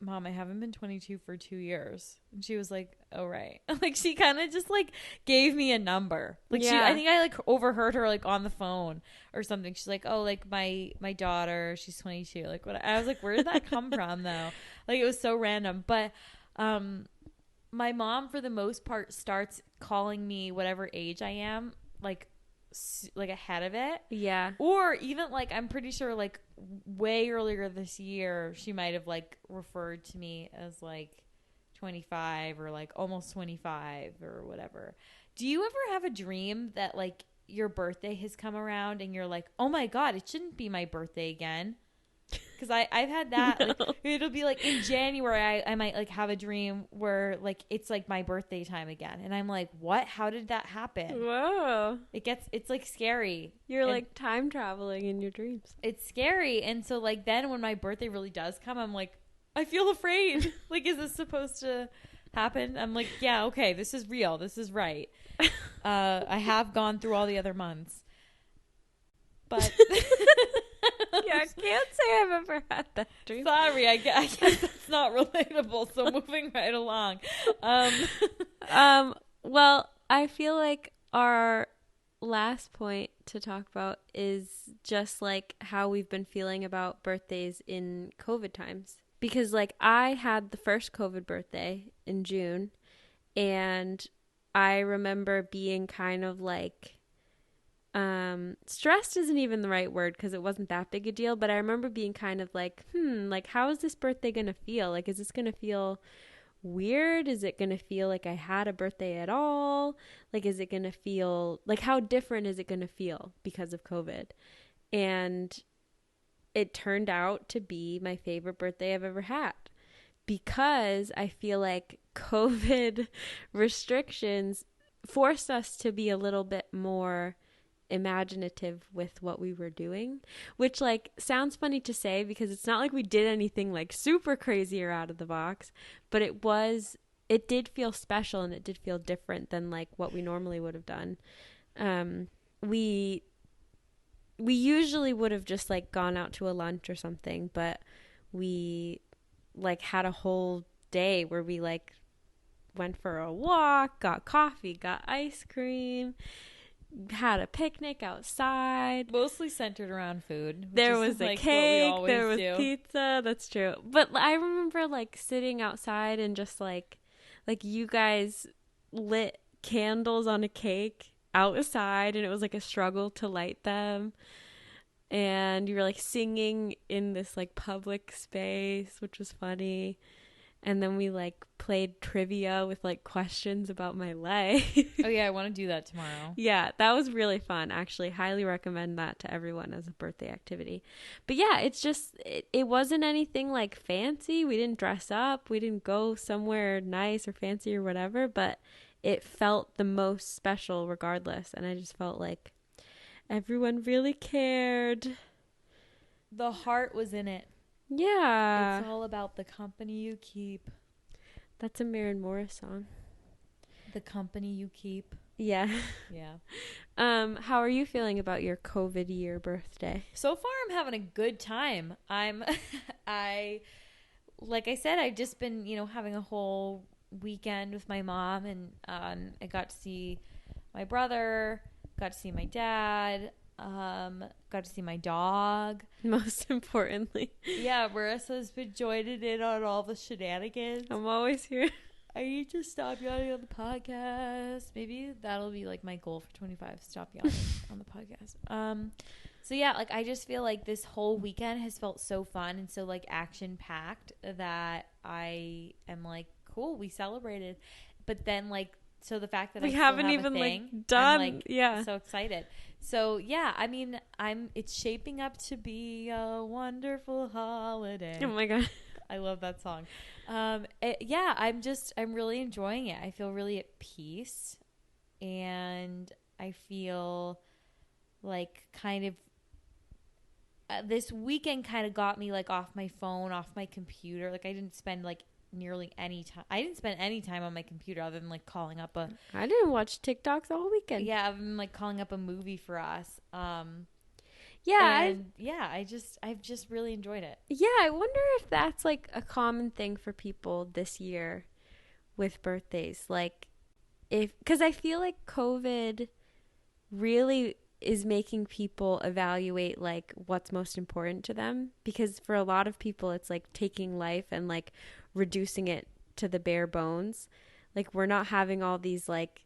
"Mom, I haven't been 22 for 2 years." And she was like, "Oh, right." Like she kind of just like gave me a number. Like I think I like overheard her like on the phone or something. She's like, "Oh, like my daughter, she's 22." Like what? I was like, "Where did that come from though?" Like it was so random. But my mom for the most part starts calling me whatever age I am, like ahead of it. Yeah. Or even like I'm pretty sure like way earlier this year she might have like referred to me as like 25 or like almost 25 or whatever. Do you ever have a dream that like your birthday has come around and you're like, "Oh my god, it shouldn't be my birthday again"? Because I've had that. No. Like it'll be like in January I might like have a dream where like it's like my birthday time again, and I'm like, what? How did that happen? Whoa! It's like scary. You're like time traveling in your dreams. It's scary, and so like then when my birthday really does come, I'm like, I feel afraid. Like, is this supposed to happen? I'm like, yeah, okay, this is real. This is right. I have gone through all the other months, but. Yeah, I can't say I've ever had that dream. Sorry, I guess that's not relatable. So moving right along. Well, I feel like our last point to talk about is just like how we've been feeling about birthdays in COVID times. Because like I had the first COVID birthday in June, and I remember being kind of like, stressed isn't even the right word because it wasn't that big a deal, but I remember being kind of like, like, how is this birthday going to feel? Like, is this going to feel weird? Is it going to feel like I had a birthday at all? Like, is it going to feel like, how different is it going to feel because of COVID? And it turned out to be my favorite birthday I've ever had, because I feel like COVID restrictions forced us to be a little bit more imaginative with what we were doing, which like sounds funny to say because it's not like we did anything like super crazy or out of the box, but it did feel special, and it did feel different than like what we normally would have done. We usually would have just like gone out to a lunch or something, but we like had a whole day where we like went for a walk, got coffee, got ice cream, had a picnic outside. Mostly centered around food. There was a cake, there was do. pizza. That's true. But I remember like sitting outside and just like you guys lit candles on a cake outside, and it was like a struggle to light them. And you were like singing in this like public space, which was funny. And then we like played trivia with like questions about my life. Oh yeah, I want to do that tomorrow. Yeah, that was really fun. Actually, highly recommend that to everyone as a birthday activity. But yeah, it's just, it wasn't anything like fancy. We didn't dress up. We didn't go somewhere nice or fancy or whatever, but it felt the most special regardless. And I just felt like everyone really cared. The heart was in it. Yeah. It's all about the company you keep. That's a Maren Morris song. The company you keep. Yeah. Yeah. How are you feeling about your COVID year birthday? So far I'm having a good time. Like I said, I've just been, having a whole weekend with my mom, and I got to see my brother, got to see my dad, got to see my dog. Most importantly. Yeah, Marissa's been joining in on all the shenanigans. I'm always here. I need to stop yawning on the podcast. Maybe that'll be like my goal for 25, stop yawning on the podcast. So yeah, like I just feel like this whole weekend has felt so fun and so like action packed that I am like, cool, we celebrated. But then like, so the fact that we I still haven't have even a thing, like done. I'm, like, yeah. So excited. So yeah, I mean, it's shaping up to be a wonderful holiday. Oh my God. I love that song. I'm really enjoying it. I feel really at peace, and I feel like kind of this weekend kind of got me like off my phone, off my computer. Like I didn't spend like nearly any time. I didn't spend any time on my computer other than like calling up a. I didn't watch TikToks all weekend. Yeah, I've been like calling up a movie for us. I've just really enjoyed it. Yeah, I wonder if that's like a common thing for people this year with birthdays. Like, because I feel like COVID really is making people evaluate like what's most important to them. Because for a lot of people, it's like taking life and like reducing it to the bare bones. Like, we're not having all these like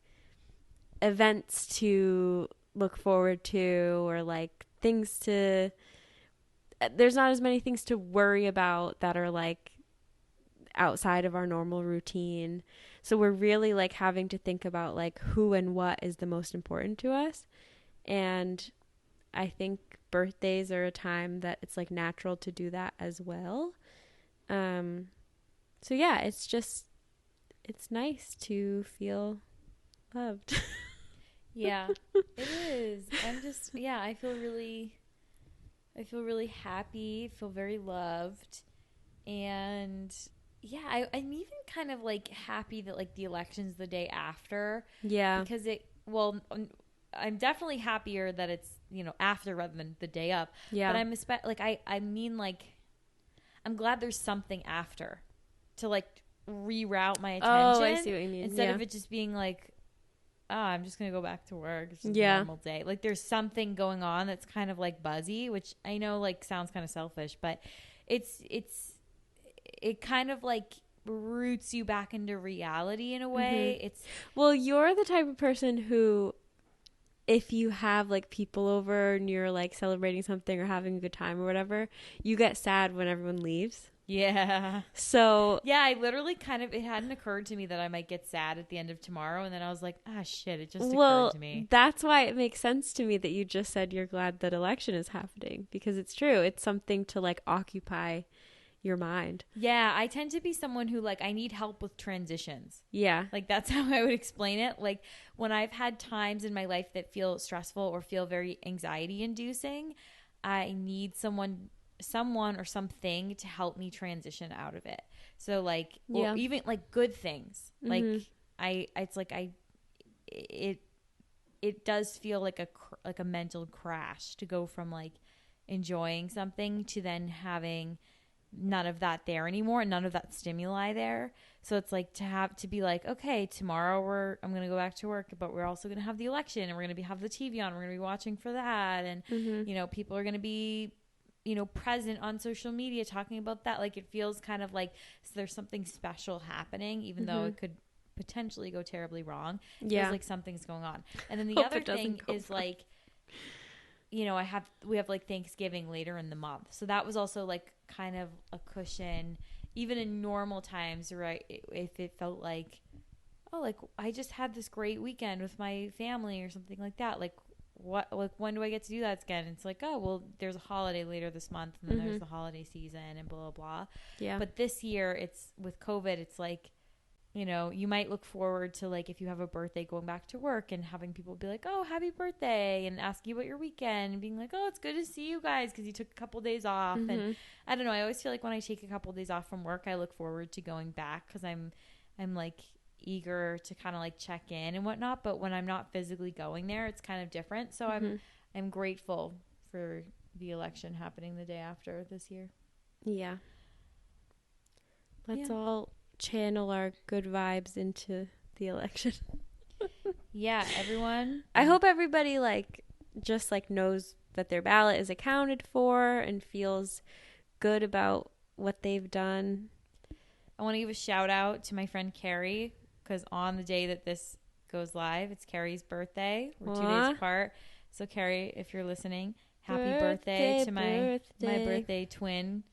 events to look forward to, or like things to, there's not as many things to worry about that are like outside of our normal routine. So we're really like having to think about like who and what is the most important to us. And I think birthdays are a time that it's like natural to do that as well. So yeah, it's nice to feel loved. Yeah, it is. I feel really happy, feel very loved. And yeah, I'm even kind of like happy that like the election's the day after. Yeah. Because I'm definitely happier that it's, after rather than the day up. Yeah. But I'm glad there's something after to like reroute my attention. Oh, I see what you mean. Instead of it just being like, I'm just going to go back to work. It's just a normal day. Like there's something going on that's kind of like buzzy, which I know like sounds kind of selfish, but it kind of like roots you back into reality in a way. It's Well, you're the type of person who, if you have like people over and you're like celebrating something or having a good time or whatever, you get sad when everyone leaves. yeah. So Yeah, I literally it hadn't occurred to me that I might get sad at the end of tomorrow. And then I was like, ah, shit, it just occurred to me. that's why it makes sense to me that you just said you're glad that election is happening, because it's true. It's something to like occupy your mind. Yeah, I tend to be someone who like, I need help with transitions. Yeah. Like that's how I would explain it. Like when I've had times in my life that feel stressful or feel very anxiety inducing, I need someone or something to help me transition out of it. So like, or even like good things. Like it does feel like a mental crash to go from like enjoying something to then having none of that there anymore and none of that stimuli there. So it's like to be like, okay, tomorrow I'm going to go back to work, but we're also going to have the election and we're going to have the TV on. We're going to be watching for that. And, you know, people are going to be, you know, present on social media talking about that. Like it feels kind of like there's something special happening, even though it could potentially go terribly wrong. It feels like something's going on. And then the other thing is like, you know, we have like Thanksgiving later in the month. So that was also like kind of a cushion, even in normal times, right? If it felt like, oh, like I just had this great weekend with my family or something like that. Like when do I get to do that again? It's like, oh, well, there's a holiday later this month and then there's the holiday season and blah, blah, blah. Yeah. But this year it's with COVID, it's like, you know, you might look forward to like if you have a birthday going back to work and having people be like, oh, happy birthday, and ask you about your weekend and being like, oh, it's good to see you guys because you took a couple days off. And I don't know, I always feel like when I take a couple days off from work, I look forward to going back because I'm like eager to kind of like check in and whatnot. But when I'm not physically going there, it's kind of different. So I'm grateful for the election happening the day after this year. Yeah. Let's all channel our good vibes into the election. Yeah, everyone. I hope everybody like just like knows that their ballot is accounted for and feels good about what they've done. I want to give a shout out to my friend Carrie because on the day that this goes live, it's Carrie's birthday. We're 2 days apart. So Carrie, if you're listening, happy birthday to my birthday twin.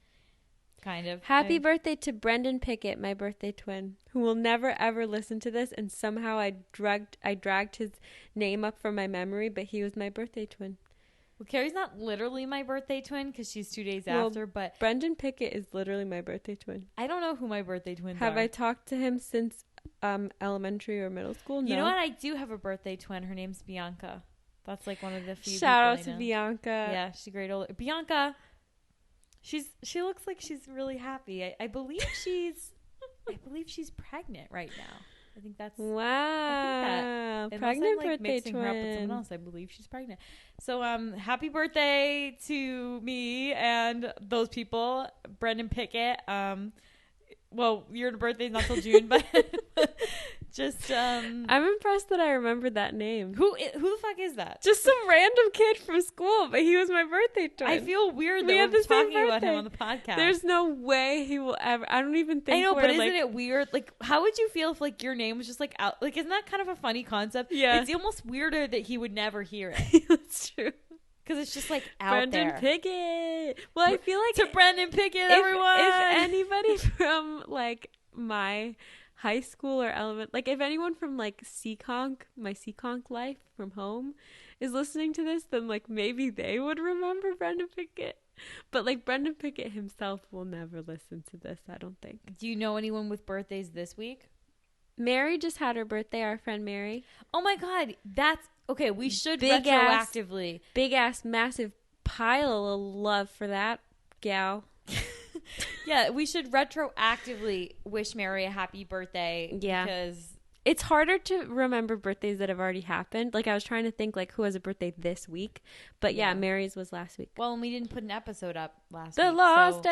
Kind of. Happy birthday to Brendan Pickett, my birthday twin, who will never ever listen to this, and somehow I dragged his name up from my memory, but he was my birthday twin. Well, Carrie's not literally my birthday twin because she's 2 days after, but Brendan Pickett is literally my birthday twin. I don't know who my birthday twins are. Have I talked to him since elementary or middle school? No. You know what? I do have a birthday twin. Her name's Bianca. That's like one of the few. Shout out to Bianca. Yeah, she's a great old Bianca. She looks like she's really happy. I believe she's pregnant right now. I think that's wow. Pregnant I'm, like, birthday mixing twin. her up with someone else. I believe she's pregnant. So happy birthday to me and those people, Brendan Pickett. Well, your birthday's not till June, but just I'm impressed that I remembered that name. Who the fuck is that? Just some random kid from school, but he was my birthday twin. I feel weird that we're talking about him on the podcast. There's no way he will ever. I don't even think. I know, but isn't it weird? Like, how would you feel if like your name was just like out? Like, isn't that kind of a funny concept? Yeah, it's almost weirder that he would never hear it. That's true. Because it's just like out Brendan there. Pickett. Well, I feel like to Brendan Pickett, everyone. If anybody from like my high school or like if anyone from like my Seekonk life from home is listening to this, then like maybe they would remember Brendan Pickett. But like Brendan Pickett himself will never listen to this, I don't think. Do you know anyone with birthdays this week? Mary just had her birthday, our friend Mary. Oh my God, that's okay. We should retroactively. Big ass, massive pile of love for that gal. Yeah, we should retroactively wish Mary a happy birthday. Yeah. Because it's harder to remember birthdays that have already happened. Like I was trying to think like who has a birthday this week. But yeah, Mary's was last week. Well, and we didn't put an episode up last week. The last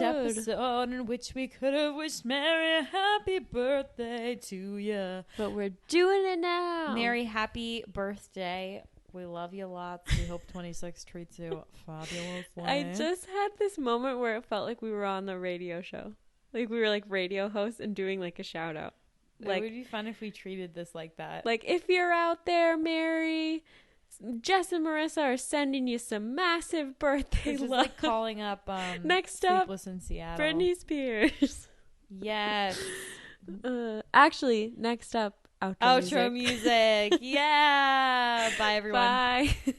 episode in which we could have wished Mary a happy birthday to you. But we're doing it now. Mary, happy birthday. We love you lots. We hope 26 treats you fabulously. I just had this moment where it felt like we were on the radio show. Like we were like radio hosts and doing like a shout out. It Like would be fun if we treated this like that. like if you're out there, Mary, Jess and Marissa are sending you some massive birthday It's just love. like calling up Next up, Sleepless in Seattle. Britney Spears. Yes. Actually, next up, outro Outro music. Yeah. Bye, everyone. Bye.